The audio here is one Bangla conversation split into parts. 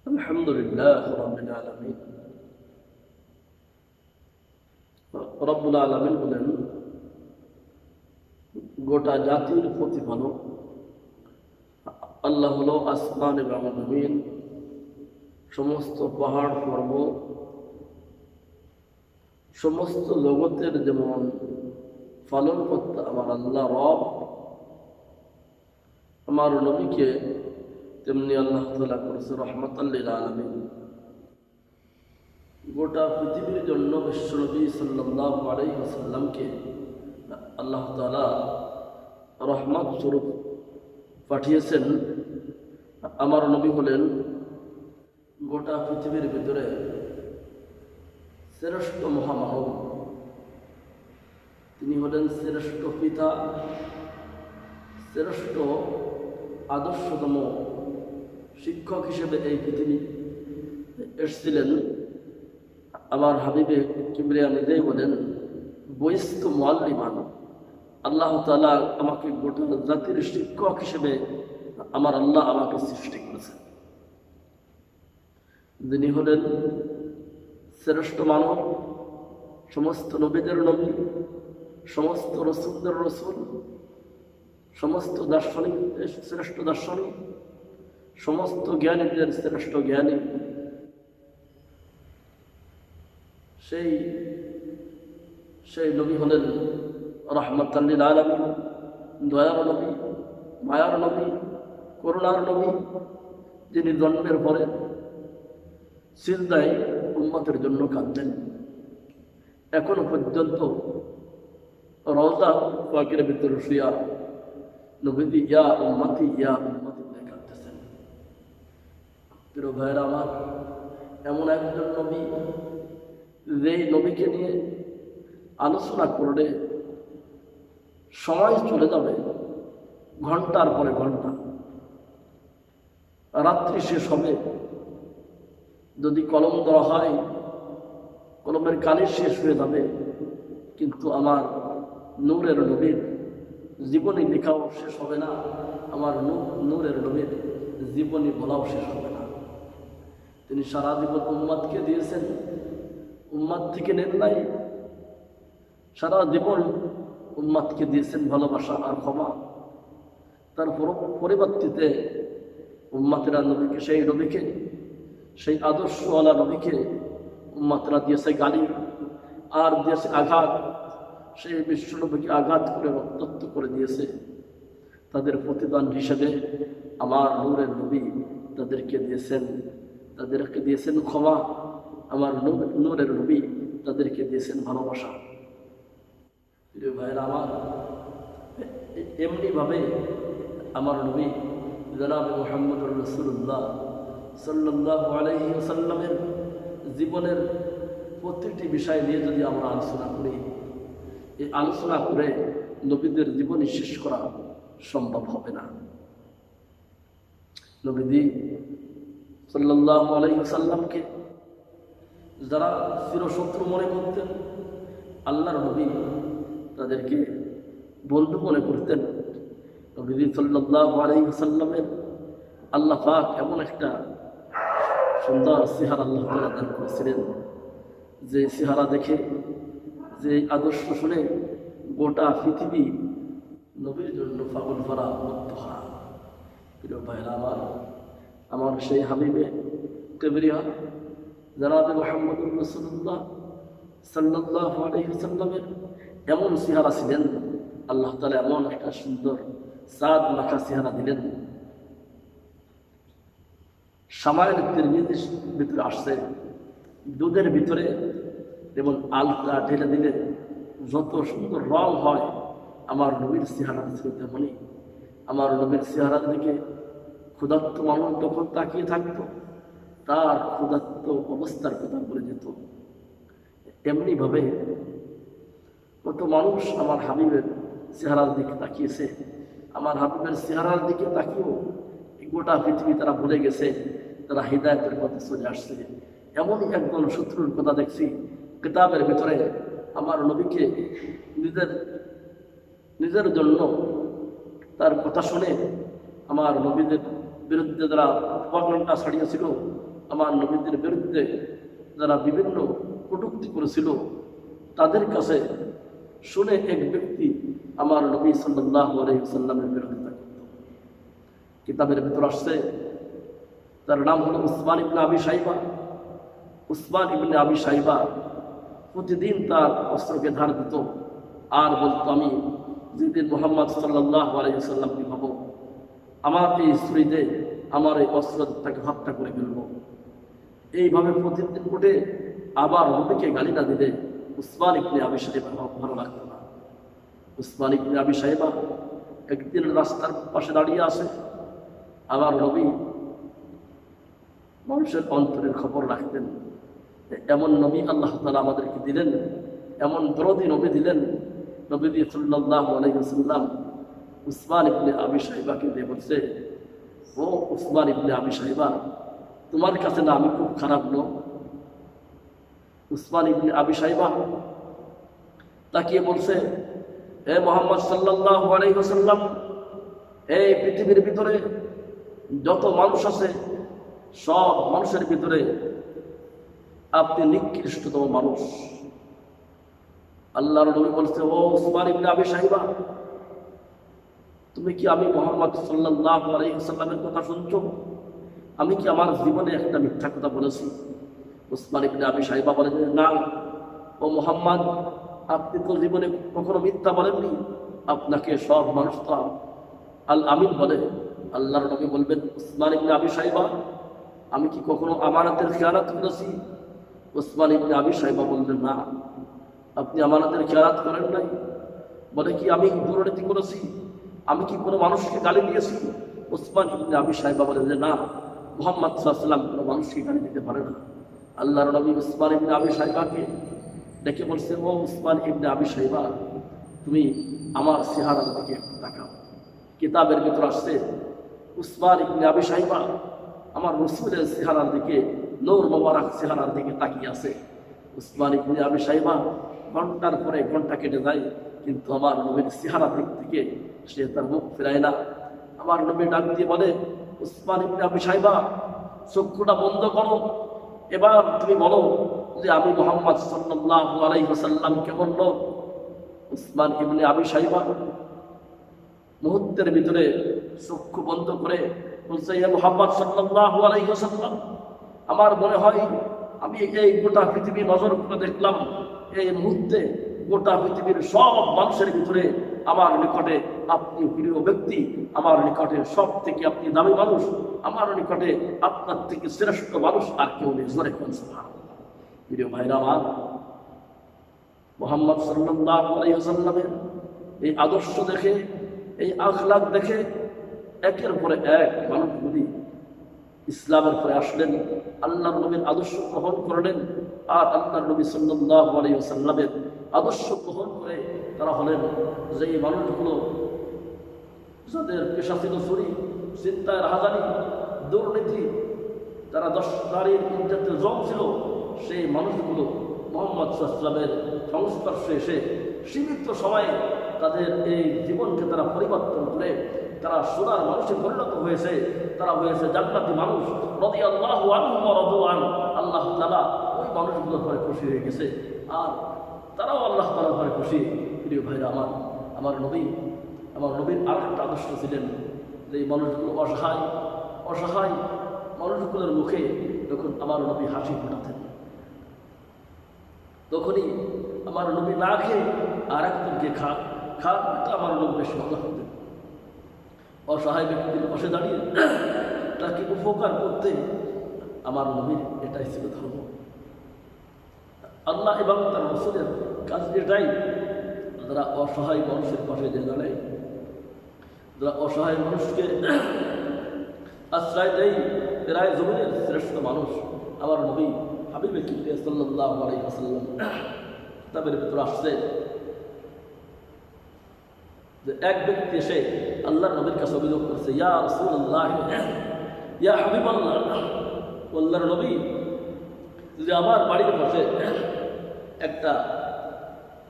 আলহামদুলিল্লাহ রাব্বিল আলামিন। রব্বুল আলামিন হলেন গোটা জাতির প্রতিপালক। আল্লাহ হলো আসমান এবং জমিন, সমস্ত পাহাড় পর্বত, সমস্ত জগতের যেমন পালন করতে আমার আল্লাহ রব, আমার নবীকে তেমনি আল্লাহ তাআলা করেছে রহমাতাল লিল আলামিন। গোটা পৃথিবীর জন্য বিশ্বনবী সাল্লাল্লাহু আলাইহি ওয়াসাল্লামকে আল্লাহ তাআলা রহমত স্বরূপ পাঠিয়েছেন। আমার নবী হলেন গোটা পৃথিবীর ভিতরে শ্রেষ্ঠ মহামানব। তিনি হলেন শ্রেষ্ঠ পিতা, শ্রেষ্ঠ আদর্শতম শিক্ষক হিসেবে এই পৃথিবী এসেছিলেন। আমার হাবিবে কিবরিয়া নিজেই বলেন, বইস্তু মুআল্লিমান, আল্লাহ তাআলা আমাকে গোটা জাতির শিক্ষক হিসেবে আমার আল্লাহ আমাকে সৃষ্টি করেছেন। যিনি হলেন শ্রেষ্ঠ মানব, সমস্ত নবীদের নবী, সমস্ত রসুলদের রসুল, সমস্ত দার্শনিক শ্রেষ্ঠ দার্শনিক, সমস্ত জ্ঞানীদের শ্রেষ্ঠ জ্ঞানী, সেই নবী হলেন রহমাতাল লিল আলামিন, দয়ার নবী, মায়ার নবী, করুণার নবী, যিনি জন্মের পরে সিজদায় উম্মতের জন্য কাঁদতেন। এখনো পর্যন্ত রওজা পাকের ভিতরে শুয়া নবীজি ইয়া উম্মতি বলে কাঁদতেছেন। প্রিয় ভাইয়েরা আমার, এমন একজন নবী, যেই নবীকে নিয়ে আলোচনা করলে সময় চলে যাবে ঘন্টার পরে ঘন্টা, রাত্রি শেষ হবে, যদি কলম দেওয়া হয় কলমের কালি শেষ হয়ে যাবে, কিন্তু আমার নূরের নবীর জীবনী লেখাও শেষ হবে না, আমার নূরের নবীর জীবনী বলাও শেষ হবে না। তিনি সারা জীবন উম্মতকে দিয়েছেন, উম্মত থেকে নেন নাই। সারা জীবন উম্মতকে দিয়েছেন ভালোবাসা আর ক্ষমা। তার পরিবর্তিতে উম্মতেরা নবীকে, সেই নবীকে, সেই আদর্শওয়ালা নবীকে উম্মতেরা দিয়েছে গালি আর দিয়েছে আঘাত। সেই বিশ্ব নবীকে আঘাত করে রক্তাক্ত করে দিয়েছে। তাদের প্রতিদান হিসেবে আমার নূরের নবী তাদেরকে দিয়েছেন ক্ষমা। আমার নূরের নবী তাদেরকে দিয়েছেন ভালোবাসা। প্রিয় ভাইয়েরা আমার, এমনিভাবে আমার নবী জনাবে মুহাম্মদুর রাসূলুল্লাহ সাল্লাল্লাহু আলাইহি ওয়াসাল্লামের জীবনের প্রতিটি বিষয় নিয়ে যদি আমরা আলোচনা করি, এই আলোচনা করে নবীদের জীবনী শেষ করা সম্ভব হবে না। নবীজি সাল্লাল্লাহু আলাইহি ওয়াসাল্লামকে যারা চিরশত্রু মনে করতেন, আল্লাহর নবী তাদেরকে বন্ধু মনে করতেন। নবী সাল্লাল্লাহু আলাইহি ওয়াসাল্লামের আল্লাহ পাক এমন একটা সুন্দর চেহারা আল্লাহ তাআলা দান করেছিলেন, যে চেহারা দেখে, যে আদর্শ শুনে গোটা পৃথিবী নবীর জন্য পাগল ভরা মুগ্ধা। প্রিয় ভাইরা আমার সেই হাবিবে কিবরিয়া জনাবে মুহাম্মদুর রাসূলুল্লাহ সাল্লাল্লাহু আলাইহি ওয়াসাল্লামের এমন চেহারা ছিলেন, আল্লাহ তাআলা এমন একটা সুন্দর সাদ মাখা চেহারা দিলেন। সামায়ের তিরমিজির ভিতরে আসছে, দুধের ভিতরে যেমন আলতা ঢেলে দিলে যত সুন্দর রং হয়, আমার নবীর চেহারা ছিল তেমনই। আমার নবীর চেহারার দিকে ক্ষুধার্ত মানুষ যখন তাকিয়ে থাকতো, তার ক্ষুধার্ত অবস্থার কথা বলে যেত। এমনিভাবে কত মানুষ আমার হাবিবের চেহারার দিকে তাকিয়েছে। আমার হাবিবের চেহারার দিকে তাকিয়েও গোটা পৃথিবী তারা ভুলে গেছে, তারা হিদায়াতের পথে চলে আসছে। এমনই একজন শত্রুর কথা দেখছি কিতাবের ভিতরে, আমার নবীকে নিজের জন্য তার কথা শুনে আমার নবীদের বিরুদ্ধে যারা প্রপাগান্ডা ছড়িয়েছিল, আমার নবীদের বিরুদ্ধে যারা বিভিন্ন কটূক্তি করেছিল তাদের কাছে শুনে এক ব্যক্তি আমার নবী সাল্লাল্লাহু আলাইহি ওয়াসাল্লামের বিরোধিতা করত। কিতাবের ভিতর আসছে তার নাম হলো উসমান ইবনে আবি শাইবা। উসমান ইবনে আবি শাইবা প্রতিদিন তার অস্ত্রকে ধার দিত আর বলতো, আমি যেদিন মুহাম্মদ সাল্লাল্লাহু আলাইহি ওয়াসাল্লামকে হব, আমার এই ছুরিতে আমার এই অস্ত্র তাকে হত্যা করে ফেলব। এইভাবে প্রতিদিন উঠে আবার নবীকে গালি না দিলে উসমান ইবনে আবি শাইবা ভালো লাগতো না। উসমান ইবনে আবি শাইবা একদিন রাস্তার পাশে দাঁড়িয়ে আছে, আমার নবী মানুষের অন্তরের খবর রাখতেন। এমন নবী আল্লাহ তাআলা আমাদেরকে দিলেন, এমন দরদি নবী দিলেন। নবী সাল্লাল্লাহু আলাইহি ওয়াসাল্লাম উসমান ইবনে আবি শাইবাকে দিয়ে বলছে, ও উসমান ইবনে আবি শাইবা, তোমার কাছে না আমি খুব খারাপ লোক? উসমান ইবনে আবি শাইবা তাকিয়ে বলছে, হে মুহাম্মদ সাল্লাল্লাহু আলাইহি ওয়াসাল্লাম, এই পৃথিবীর ভিতরে যত মানুষ আছে সব মানুষের ভিতরে আপনি নিকৃষ্টতম মানুষ। আল্লাহর নবী বলছে, ও উসমান ইবনে আবি শাইবা, তুমি কি আমি মুহাম্মদ সাল্লাল্লাহু আলাইহি ওয়াসাল্লামের কথা শুনছো? আমি কি আমার জীবনে একটা মিথ্যা কথা বলেছি? উসমান ইবনে আবি শাইবা বলে, না ও মুহাম্মদ, আপনি তো জীবনে কখনো মিথ্যা বলেননি, আপনাকে সব মানুষ তো আল আমিন বলে। আল্লাহর নবী বলবেন, উসমান ইবনে আবি শাইবা, আমি কি কখনো আমানতের খেয়ানত করেছি? উসমান ইবনে আবি শাইবা বললেন, না, আপনি আমানতের খেয়ানত করেন নাই। বলে, কি আমি দুর্নীতি করেছি? আমি কি কোনো মানুষকে গালি দিয়েছি? উসমান ইবনে আবি শাইবা বলে যে, না, মুহাম্মদ সাল্লাল্লাহু আলাইহি ওয়াসাল্লাম কোনো মানুষকে গালি দিতে পারে না। আল্লাহর নবী উসমান ইবনে আবি শাইবাকে ডেকে বলছে, ও উসমান ইবনে আবি শাইবা, তুমি আমার চেহারার দিকে একটু তাকাও। কিতাবের ভিতর আসছে উসমান ইবনে আবি শাইবা আমার রাসূলের চেহারার দিকে, নূর মোবারক চেহারার দিকে তাকিয়ে আছে। উসমান ইবনে আবি শাইবা ঘন্টার পরে ঘন্টা কেটে যায়, কিন্তু আমার নবীর চেহারার দিক থেকে সে তার মুখ ফেরায় না। আমার নবী ডাক দিয়ে বলে, উসমান ইবনে আবি শাইবা, চক্ষুটা বন্ধ করো, এবার তুমি বলো যে আমি মুহাম্মদ সাল্লাল্লাহু আলাইহি ওয়াসাল্লাম কেমন লোক। উসমান ইবনে আবি শাইবা মুহূর্তের ভিতরে চক্ষু বন্ধ করে বলছে, হে মুহাম্মদ সাল্লাল্লাহু আলাইহি ওয়াসাল্লাম, আমার মনে হয় আমি এই গোটা পৃথিবী নজর করে দেখলাম, এই মুহূর্তে গোটা পৃথিবীর সব মানুষের ভিতরে আমার নিকটে আপনি প্রিয় ব্যক্তি, আমার নিকটে সব থেকে আপনি দামি মানুষ, আমার নিকটে আপনার থেকে শ্রেষ্ঠ মানুষ আর কেউ নেই। জোরে কোন সুবহানাল্লাহ। প্রিয় ভাইরা আমার, মুহাম্মদ সাল্লাল্লাহু আলাইহি ওয়াসাল্লামের এই আদর্শ দেখে, এই আখলাক দেখে একের পরে এক মানুষগুলি ইসলামের পরে আসলেন, আল্লাহর নবীর আদর্শ গ্রহণ করলেন। আর আল্লাহর নবী সাল্লাল্লাহু আলাইহি ওয়াসাল্লামের আদর্শ গ্রহণ করে তারা হলেন যে মানুষগুলো যাদের পেশা ছিল চুরি, চিন্তায় রাহাজানি, দুর্নীতি, যারা 10 নারীর ইজ্জতে জং ছিল, সেই মানুষগুলো মুহাম্মদ সাল্লাল্লাহু আলাইহি ওয়াসাল্লামের সংস্পর্শে এসে সীমিত সময়ে তাদের এই জীবনকে তারা পরিবর্তন করে তারা সোনার মানুষে পরিণত হয়েছে। তারা হয়েছে জান্নাতি মানুষ। রাদিয়াল্লাহু আনহুম ওয়া রাদু আন। আল্লাহ তাআলা ওই মানুষগুলোর পরে খুশি হয়ে গেছে, আর তারাও আল্লাহ তাআলার পরে খুশি। প্রিয় ভাইরা আমার নবীর আরেকটা আদর্শ ছিলেন যে এই মানুষগুলো অসহায় মানুষগুলোর মুখে যখন আমার নবী হাসি ফোটাতেন, তখনই আমার নবী না খেয়ে আর একজনকে খান আমার লোক বেশ ভালো হতেন। অসহায় ব্যক্তির পাশে দাঁড়িয়ে তাকে উপকার করতে আমার নবীর এটাই ছিল ধর্ম। আল্লাহ এবং তার রাসূলের কাজ এটাই, যারা অসহায় মানুষের পাশে যে দাঁড়ায়, যারা অসহায় মানুষকে আশ্রয় দেয়, এরাই জমিনের শ্রেষ্ঠ মানুষ। আমার নবী হাবিবে কিবরিয়া সাল্লাল্লাহু আলাইহি ওয়াসাল্লাম কিতাবের ভিতর আসছে যে এক ব্যক্তি এসে আল্লাহর নবীর কাছে অভিযোগ করছে, ইয়া রাসূলুল্লাহ, ইয়া হাবিবাল্লাহ, আল্লাহর নবী, যে আমার বাড়ির পাশে একটা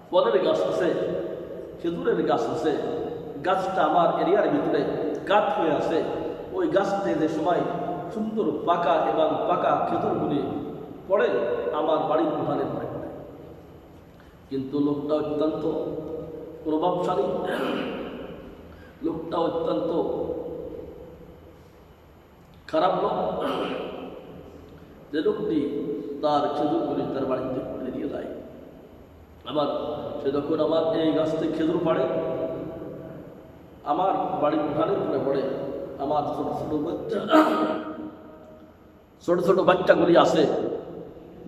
ফলের গাছ আছে, খেজুরের গাছ আছে, গাছটা আমার এরিয়ার ভিতরে গাছ হয়ে আছে, ওই গাছতে যে সময় সুন্দর পাকা এবং পাকা খেজুরগুলি পড়ে আমার বাড়ির উঠানে পড়ে পড়ে। কিন্তু লোকটা অত্যন্ত প্রভাবশালী, লোকটা অত্যন্ত খারাপ লোক। যে লোকটি তার খেজুরগুলি তার বাড়িতে পড়ে দিয়ে যায়। আবার সে যখন আমার এই গাছ থেকে খেজুর পাড়ে আমার বাড়ির উঠানের উপরে পড়ে, আমার ছোট ছোট বাচ্চাগুলি আসে,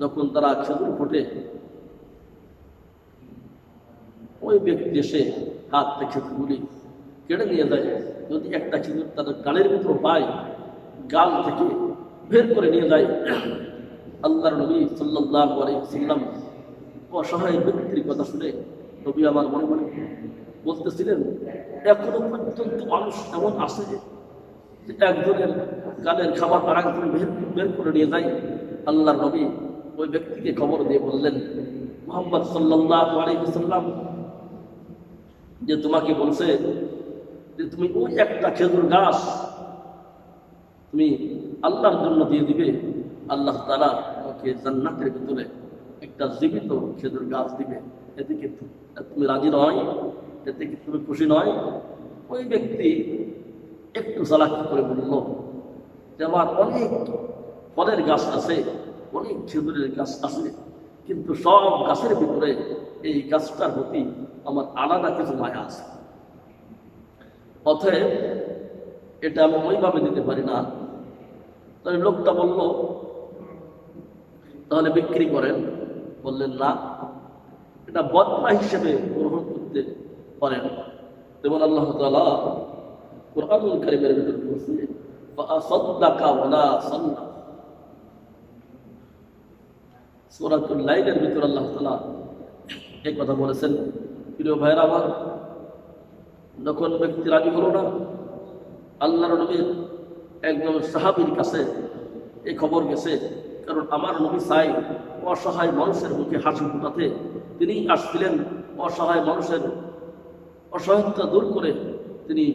যখন তারা খেজুর ফোটে ওই ব্যক্তি এসে হাত থেকে খেজুরগুলি কেড়ে নিয়ে যায়। যদি একটা খেজুর তাদের গালের ভিতর পায়, গাল থেকে বের করে নিয়ে যায়। আল্লাহর নবী সাল্লাল্লাহু আলাইহি ওয়াসাল্লাম অসহায় ব্যক্তির কথা শুনে নবী আমার মনে মনে বলতেছিলেন, এখনো পর্যন্ত মানুষ এমন আছে যে একজনের গালের খাবার আর একজন বের করে নিয়ে যায়। আল্লাহর নবী ওই ব্যক্তিকে খবর দিয়ে বললেন, মুহাম্মদ সাল্লাল্লাহু আলাইহি ওয়াসাল্লাম যে তোমাকে বলছে যে তুমি ওই একটা খেজুর গাছ তুমি আল্লাহর জন্য দিয়ে দিবে, আল্লাহ তাআলা তোমাকে জান্নাতের ভিতরে একটা জীবিত খেজুর গাছ দিবে। এতে কি তুমি রাজি নয়? এতে কি তুমি খুশি নয়? ওই ব্যক্তি একটু চালাকি করে বলল যে আমার অনেক ফলের গাছ আছে, অনেক খেজুরের গাছ আছে, কিন্তু সব গাছের ভিতরে এই গাছটার প্রতি আমার আলাদা কিছু মায়া আছে, অতএব এটা আমি ওইভাবে দিতে পারি না। তাই লোকটা বলল, তাহলে বিক্রি করেন। বললেন না, এটা বদলা হিসেবে গ্রহণ করতে পারেন। যেমন আল্লাহ তাআলা কুরআনুল কারীমের ভিতরে বলছে, ফাআসাদদাকা ওয়ালা সাল্লা। সূরাতুল লাইলের ভিতরে আল্লাহ তাআলা এই কথা বলেছেন। প্রিয় ভাইরা আমার, যখন ব্যক্তি রাজি হলো না, আল্লাহর নবীর একজন সাহাবীর কাছে এই খবর গেছে, কারণ আমার নবী চাই অসহায় মানুষের মুখে হাসি ফোটাতে। তিনি আসছিলেন অসহায় মানুষের অসহায়তা দূর করে, তিনি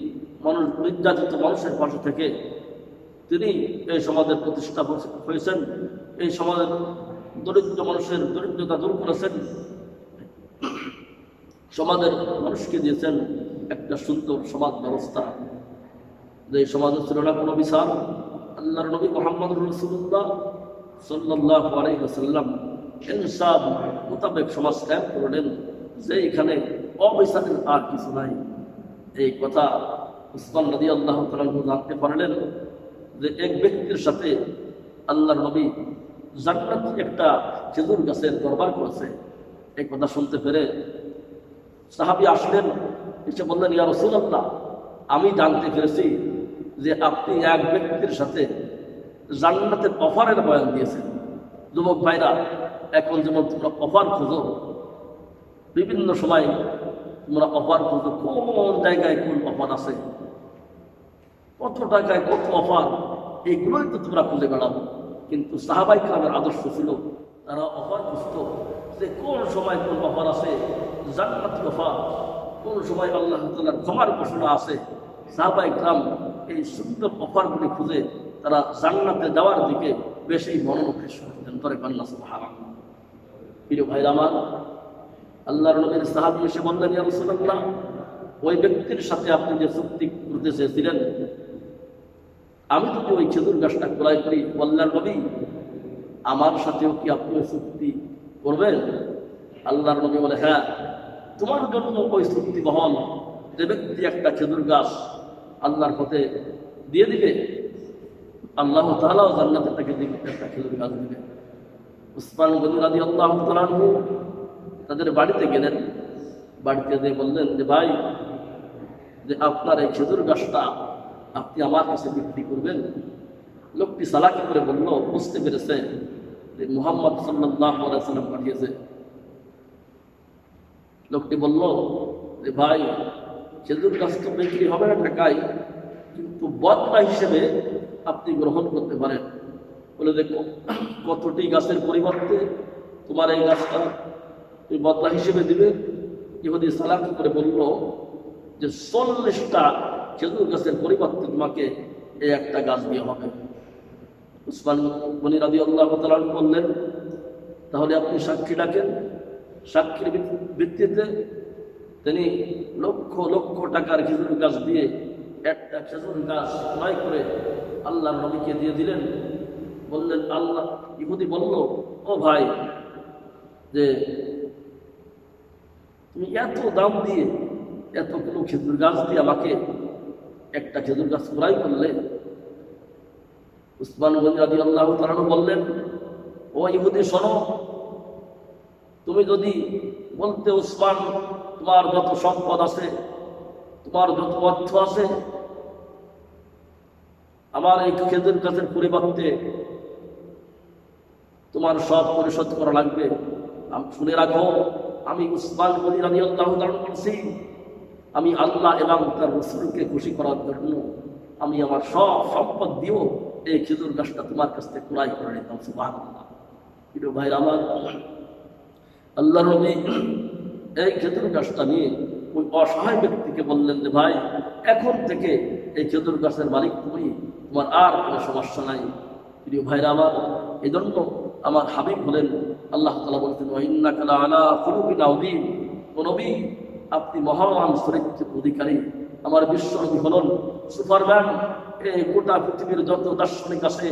মানুষ নির্যাতিত মানুষের পাশে থেকে তিনি এই সমাজের প্রতিষ্ঠা হয়েছেন, এই সমাজের দরিদ্র মানুষের দরিদ্রতা দূর করেছেন, সমাজের মানুষকে দিয়েছেন একটা সুন্দর সমাজ ব্যবস্থা। যে সমাজে ছিল না কোনো বিচার। আল্লাহর নবী মুহাম্মদুর রাসূলুল্লাহ সাল্লাল্লাহু আলাইহি ওয়াসাল্লাম ইনসাফ মোতাবেক সমাজ কায়েম করলেন, যে এখানে অবিচারের আর কিছু নাই। এই কথা উসমান রাদিয়াল্লাহু তাআলা জানতে পারলেন যে এক ব্যক্তির সাথে আল্লাহর নবী জান্নাতি একটা খেজুর গাছের দরবার করেছে। এই কথা শুনতে পেরে সাহাবী আসলেন, এসে বললেন, ইয়া রাসূলুল্লাহ, আমি জানতে পেরেছি যে আপনি এক ব্যক্তির সাথে জান্নাতের অফারের বয়ান দিয়েছেন। যুবক ভাইরা, এখন যেমন তোমরা অফার খোঁজো, বিভিন্ন সময় তোমরা অফার খোঁজো, কোন জায়গায় কোন অফার আছে, কত টাকায় কত অফার, এইগুলোই তো তোমরা খুঁজে বেড়াও। কিন্তু সাহাবায়ে কেরামের আদর্শ ছিল, তারা অফার খুঁজত যে কোন সময় কোন অফার আছে, জান্নাতি অফার, কোন সময় আল্লাহ তাআলার ক্ষমার ঘোষণা আছে। সাহাবায়ে কেরাম এই সুন্দর অফারগুলি খুঁজে তারা জান্নাতে যাওয়ার দিকে বেশি মনোনিবেশ করতেন। তরে কন্যা সুবহানাল্লাহ। প্রিয় ভাইরা আমার, আল্লাহর নবীর সাহাবী এসে বললেন, ইয়া রাসূলুল্লাহ, ওই ব্যক্তির সাথে আপনি যে চুক্তি করতে চেয়েছিলেন, আমি যদি ওই খেজুর গাছটা ক্রয় করি, আল্লাহর নবী আমার সাথেও কি আপনি ওই চুক্তি করবেন? আল্লাহর নবী বলে, হ্যাঁ, তোমার জন্য ওই চুক্তি বহন। যে ব্যক্তি একটা খেজুর গাছ আল্লাহর পথে দিয়ে দিবে, আল্লাহ তাআলাও জান্নাতে তাকে একটা খেজুর গাছ দিবে। উসমান গনি রাদিয়াল্লাহু তাআলা আনহু তাদের বাড়িতে গেলেন। বাড়িতে গিয়ে বললেন যে, ভাই, যে আপনার এই খেজুর গাছটা আপনি আমার কাছে বিক্রি করবেন। লোকটি চালাকি করে বলল, বুঝতে পেরেছে যে মুহাম্মদ সাল্লাল্লাহু আলাইহি ওয়াসাল্লাম পাঠিয়েছে। লোকটি বলল যে, ভাই, খেজুর গাছ তো বিক্রি হবে না টাকায়, কিন্তু বদলা হিসেবে আপনি গ্রহণ করতে পারেন। বলে, দেখো, কতটি গাছের পরিবর্তে তোমার এই গাছটা তুমি বদলা হিসেবে দিবে। ইহুদি চালাকি করে বলল যে 40টা খেজুর গাছের পরিবর্তে তোমাকে এই একটা গাছ দিয়ে হবে। উসমান গনি রাদিয়াল্লাহু তাআলা বললেন, তাহলে আপনি সাক্ষী ডাকেন। সাক্ষীর ভিত্তিতে তিনি লক্ষ লক্ষ টাকার খেজুর গাছ দিয়ে একটা খেজুর গাছ ক্রয় করে আল্লাহর নবীকে দিয়ে দিলেন। বললেন, আল্লাহ ইহুদি বলল, ও ভাই, যে তুমি এত দাম দিয়ে এতগুলো খেজুর গাছ দিয়ে আমাকে একটা খেজুর গাছ ক্রয় করলে। উসমান গনি রাদিয়াল্লাহু তাআলা বললেন, ও ইহুদি শোনো, তুমি যদি বলতে উসমান তোমার যত সম্পদ আছে, তোমার যত অর্থ আছে, আমার এই খেজুর গাছের পরিবর্তে তোমার সব পরিশোধ করা লাগবে। শুনে রাখো, আমি উসমান গনি রাদিয়াল্লাহু তাআলা বলছি, আমি আল্লাহ এবং তার রাসূলকে খুশি করার জন্য আমি আমার সব সম্পদ দিও এই খেজুর গাছটা তোমার কাছ থেকে ক্রয় করে নিতাম। সুবহানাল্লাহ। প্রিয় ভাইরা আমার, আল্লাহর নবী এই খেজুর গাছটা নিয়ে ওই অসহায় ব্যক্তিকে বললেন যে, ভাই, এখন থেকে এই খেজুর গাছের মালিক তুমি, তোমার আর কোনো সমস্যা নাই। প্রিয় ভাইরা আমার, এই জন্য আমার হাবিব হলেন, আল্লাহ তাআলা বলতেন, ওয়া ইন্নাকা লাআলা খুলুকিন আযীম। ও নবী, আপনি মহান চরিত্রের অধিকারী। আমার বিশ্বনবী হলেন সুপারম্যান। এই গোটা পৃথিবীর যত দার্শনিক আছে,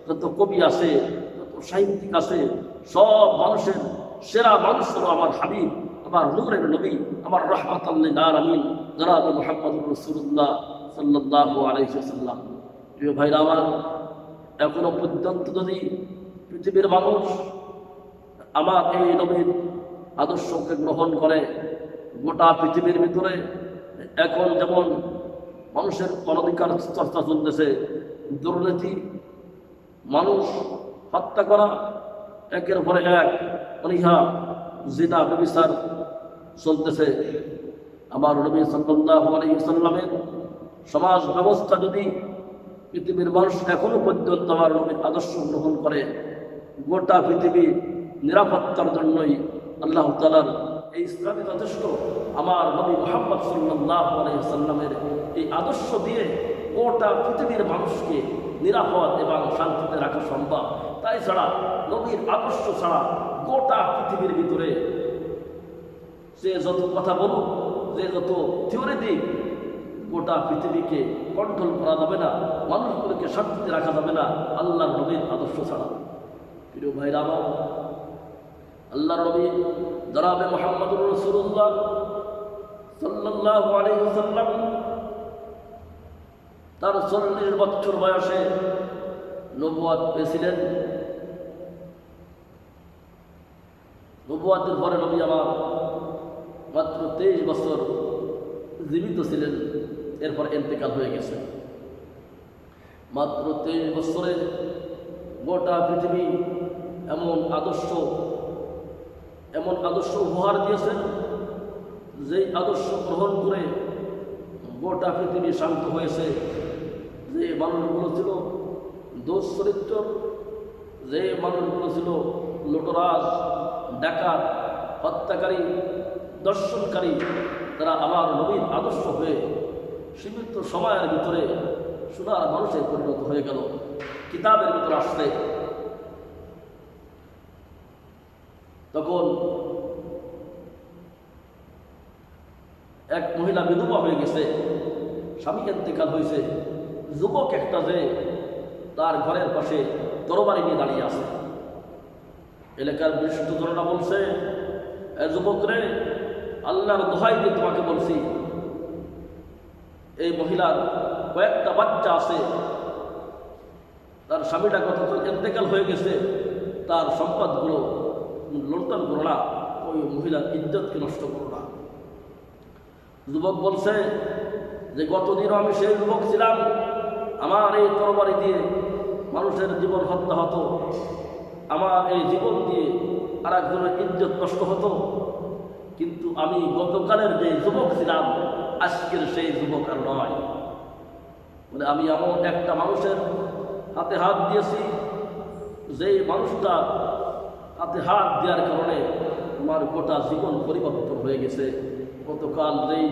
যত কবি আছে, যত সাহিত্যিক আছে, সব মানুষের সেরা মানুষ হলো আমার হাবিব, আমার নূরের নবী, আমার রাহমাতাল লিল আলামিন জনাব মুহাম্মদুর রাসূলুল্লাহ সাল্লাল্লাহু আলাইহি ওয়াসাল্লাম। প্রিয় ভাইরা আমার, এখনো পর্যন্ত যদি পৃথিবীর মানুষ আমার এই নবীর আদর্শকে গ্রহণ করে, গোটা পৃথিবীর ভিতরে এখন যেমন মানুষের অনধিকার চর্চা চলতেছে, দুর্নীতি, মানুষ হত্যা করা, একের পরে এক অনীহা জিনা ব্যভিচার চলতেছে, আমার নবী সাল্লাল্লাহু আলাইহি ওয়াসাল্লামের সমাজ ব্যবস্থা যদি পৃথিবীর মানুষ এখনো পর্যন্ত আমার নবীর আদর্শ গ্রহণ করে, গোটা পৃথিবী নিরাপত্তার জন্যই আল্লাহ তাআলার এই ইসলামে যথেষ্ট। আমার নবী মুহাম্মদ সাল্লাল্লাহু আলাইহি ওয়াসাল্লামের এই আদর্শ দিয়ে গোটা পৃথিবীর মানুষকে নিরাপদ এবং শান্তিতে রাখা সম্ভব। তাই ছাড়া নবীর আদর্শ ছাড়া গোটা পৃথিবীর ভিতরে সে যত কথা বলুক, যে যত থিওরি দিক, গোটা পৃথিবীকে কন্ট্রোল করা যাবে না, মানুষগুলোকে শান্তিতে রাখা যাবে না আল্লাহর নবীর আদর্শ ছাড়া। প্রিয় ভাইরা আমার, আল্লাহর নবী জনাবে মুহাম্মদুর রাসূলুল্লাহ সাল্লাল্লাহু আলাইহি ওয়াসাল্লাম তার 40 বছর বয়সে নবুয়ত পেয়েছিলেন। নবুয়তের পরে নবী আমার মাত্র 23 বছর জীবিত ছিলেন, এরপর ইন্তেকাল হয়ে গেছে। মাত্র 23 বছরে গোটা পৃথিবী এমন আদর্শ উপহার দিয়েছেন, যেই আদর্শ গ্রহণ করে গোটা পৃথিবী শান্ত হয়েছে। যে মানুষগুলো ছিল দোষ চরিত্র, যে মানুষগুলো ছিল লুটরাজ, ডাকাত, হত্যাকারী, দর্শনকারী, তারা আমার নবীর আদর্শ হয়ে সীমিত সময়ের ভিতরে সোনার মানুষে পরিণত হয়ে গেল। কিতাবের ভিতরে আসছে, তখন এক মহিলা বিধবা হয়ে গেছে, স্বামী ইন্তেকাল হয়েছে। যুবক একটা যে তার ঘরের পাশে তরবারি নিয়ে দাঁড়িয়ে আছে। এলাকার বিশিষ্ট জনরা বলছে, যুবক রে, আল্লাহর দোহাই দিয়ে তোমাকে বলছি, এই মহিলার কয়েকটা বাচ্চা আছে, তার স্বামীটা কতক্ষণ ইন্তেকাল হয়ে গেছে, তার সম্পদগুলো লুণ্ঠন করো না, ওই মহিলার ইজ্জতকে নষ্ট করো না। যুবক বলছে যে গতদিনও আমি সেই যুবক ছিলাম, আমার এই তরবারি দিয়ে মানুষের জীবন হত্যা হতো, আমার এই জীবন দিয়ে আর একজনের ইজ্জত নষ্ট হতো, কিন্তু আমি গতকালের যে যুবক ছিলাম আজকের সেই যুবক আর নয়। বলে আমি এমন একটা মানুষের হাতে হাত দিয়েছি, যেই মানুষটা হাতে হাত দেওয়ার কারণে আমার গোটা জীবন পরিবর্তন হয়ে গেছে। গতকাল যেই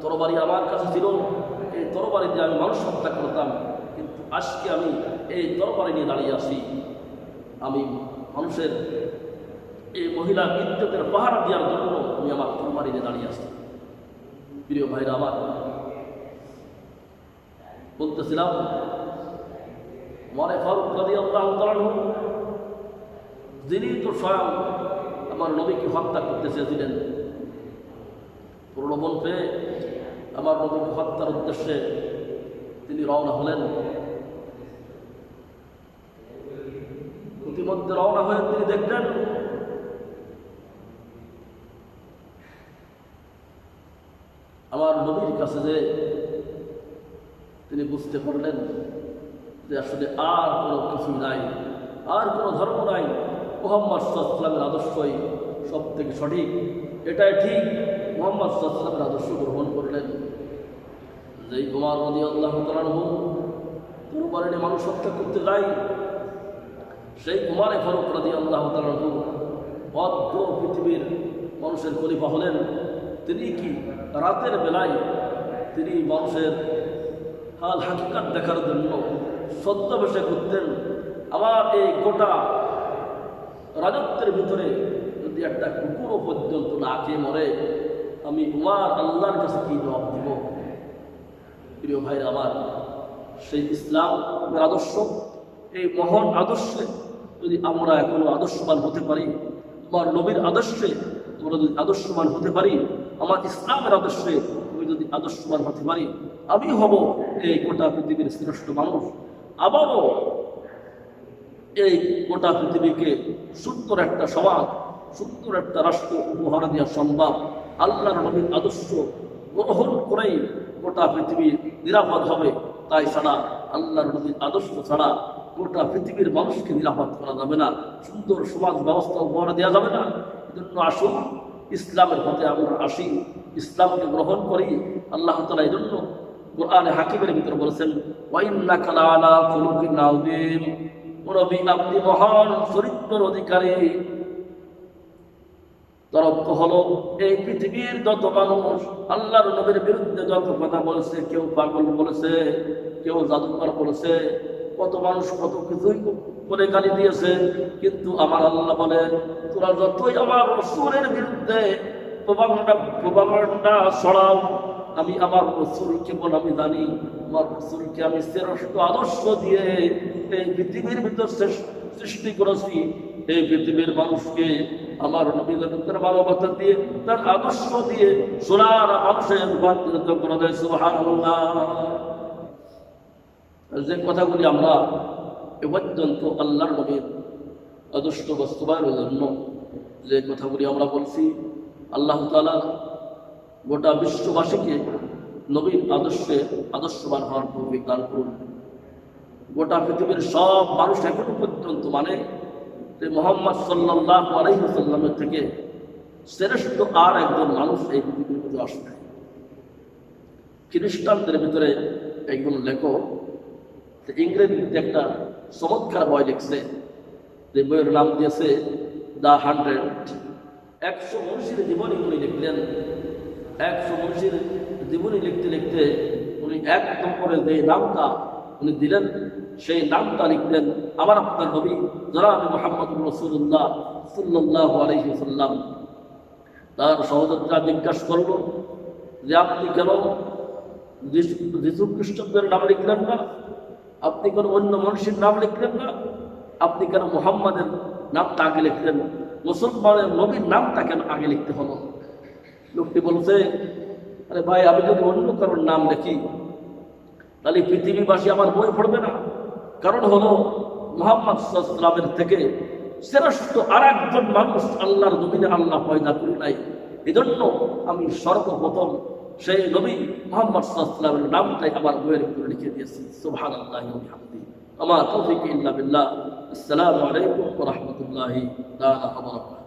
তরবারি আমার কাছে ছিল, এই তরবারি দিয়ে আমি মানুষ হত্যা করতাম, কিন্তু আজকে আমি এই তরবারি নিয়ে দাঁড়িয়ে আছি। আমি মানুষের এই মহিলা ইজ্জতের পাহারা দেওয়ার জন্য আমি আমার তরবারি নিয়ে দাঁড়িয়ে আছি। প্রিয় ভাইরা আমার, বলতেছিলাম ওমর ফারুক রাদিয়াল্লাহু তাআলা আনহু, যিনি তো স্বয়ং আমার নবীকে হত্যা করতে চেয়েছিলেন, প্রলোভন পেয়ে আমার নবীকে হত্যার উদ্দেশ্যে তিনি রওনা হলেন। ইতিমধ্যে রওনা হয়ে তিনি দেখলেন আমার নবীর কাছে যে তিনি বুঝতে পারলেন যে আসলে আর কোনো কিছু নাই, আর কোনো ধর্ম নাই, মুহাম্মদ সাল্লাল্লাহু আলাইহি ওয়াসাল্লামের আদর্শই সব থেকে সঠিক, এটাই ঠিক। মুহাম্মদ সাল্লাল্লাহু আলাইহি ওয়াসাল্লামের আদর্শ গ্রহণ করলেন। যেই ওমর রাদিয়াল্লাহু তাআলা আনহু তরবারি নিয়ে মানুষ হত্যা করতে যায়, সেই ওমর ফারুক রাদিয়াল্লাহু তাআলা আনহু অর্ধ পৃথিবীর মানুষের খলিফা হলেন। তিনি কি রাতের বেলায় তিনি মানুষের হাল হাকিকাত দেখার জন্য ছদ্মবেশে ঘুরতেন। আমার এই গোটা রাজত্বের ভিতরে যদি একটা কুকুরও পর্যন্ত না খেয়ে মরে, আমি উমার আল্লাহর কাছে কি জবাব দিব? প্রিয় ভাইরা আমার, সেই ইসলামের আদর্শ, এই মহান আদর্শে যদি আমরা এখনো আদর্শবান হতে পারি, আমার নবীর আদর্শে আমরা যদি আদর্শবান হতে পারি, আমার ইসলামের আদর্শে আমি যদি আদর্শবান হতে পারি, আমি হব এই গোটা পৃথিবীর শ্রেষ্ঠ মানুষ। আবারও এই গোটা পৃথিবীকে সুন্দর একটা সমাজ, সুন্দর একটা রাষ্ট্র উপহার দেওয়া সম্ভব। আল্লাহর নবীর আদর্শ গ্রহণ করেই গোটা পৃথিবী নিরাপদ হবে। তাই ছাড়া আল্লাহর নবীর আদর্শ ছাড়া গোটা পৃথিবীর মানুষকে নিরাপদ করা যাবে না, সুন্দর সমাজ ব্যবস্থা উপহার দেওয়া যাবে না। এজন্য আসুন ইসলামের পথে আমরা আসি, ইসলামকে গ্রহণ করি। আল্লাহ তাআলা এই জন্য কোরআনে হাকিমের ভিতরে বলেছেন, ওয়া ইন্নাকা লাআলা খুলুকিন আযীম, নবী আপনি মহান চরিত্রের অধিকারী। তরফ হলো এই পৃথিবীর যত মানুষ আল্লাহর নবীর বিরুদ্ধে যত কথা বলেছে, কেউ পাগল বলেছে, কেউ জাদুকর বলেছে, কত মানুষ কত কিছুই করে গালি দিয়েছে, কিন্তু আমার আল্লাহ বলে তোরা যতই আমার রাসূলের বিরুদ্ধে প্রপাগান্ডা ছড়াও, আমি আমার রাসূলকে বল আমি জানি, আমার রাসূলকে আমি শ্রেষ্ঠ আদর্শ দিয়ে এই পৃথিবীর ভিতর সৃষ্টি করেছি। এই পৃথিবীর মানুষকে আমার নবীর মানবতা দিয়ে, তার আদর্শ দিয়ে সোনার মানুষে রূপান্তরিত করে দেয়। সুবহানাল্লাহ। যে কথাগুলি আমরা এ পর্যন্ত আল্লাহর নবীর আদর্শ বাস্তবায়নের জন্য যে কথাগুলি আমরা বলছি, আল্লাহ তাআলা গোটা বিশ্ববাসীকে নবীর আদর্শে আদর্শবান হওয়ার তৌফিক দান করুন। গোটা পৃথিবীর সব মানুষ এখনো পর্যন্ত মানে যে মুহাম্মদ সাল্লাল্লাহু আলাইহি ওয়াসাল্লামের থেকে শ্রেষ্ঠ আর একজন মানুষ এই পৃথিবীর ভিতরে আসবে। খ্রিস্টানদের ভিতরে একজন লেখক ইংরেজিতে একটা চমৎকার বই লিখছে, যে বইয়ের নাম দিয়েছে দ্য 100। 100 মনীষীর জীবনী উনি লিখলেন। 100 মনীষীর জীবনী লিখতে লিখতে উনি 1 নম্বরে যে নামটা উনি দিলেন, সেই নামটা লিখলেন আমার আপনার নবী জনাব মুহাম্মদুর রাসূলুল্লাহ সাল্লাল্লাহু আলাইহি ওয়াসাল্লাম। তার সহযোগীরা জিজ্ঞাসা করল যে আপনি কেন যিশু খ্রিস্টদের নাম লিখলেন না, আপনি কেন অন্য মানুষের নাম লিখলেন না, আপনি কেন মুহাম্মাদের নামটা আগে লিখলেন, মুসলমানের নবীর নামটা কেন আগে লিখতে হলো? লোকটি বলছে, আরে ভাই, আমি যদি অন্য কারোর নাম লিখি তাহলে পৃথিবীবাসী আমার বই পড়বে না। কারণ হলো মুহাম্মদ সাল্লাল্লাহু আলাইহি ওয়াসাল্লামের থেকে শ্রেষ্ঠ আর একজন মানুষ আল্লাহর জমিনে আল্লাহ পয়দা করে নাই। এজন্য আমি সর্বপ্রথম সেই নবী মুহাম্মদ সাল্লাল্লাহু আলাইহি ওয়াসাল্লামের নামটাই আমার বইয়ের ভিতরে লিখে দিয়েছি। সুবহানাল্লাহি ওয়া বিহামদিহি, আমা তাওফীক ইল্লা বিল্লাহ। আসসালামু আলাইকুম ওয়া রাহমাতুল্লাহি ওয়া বারাকাতুহু।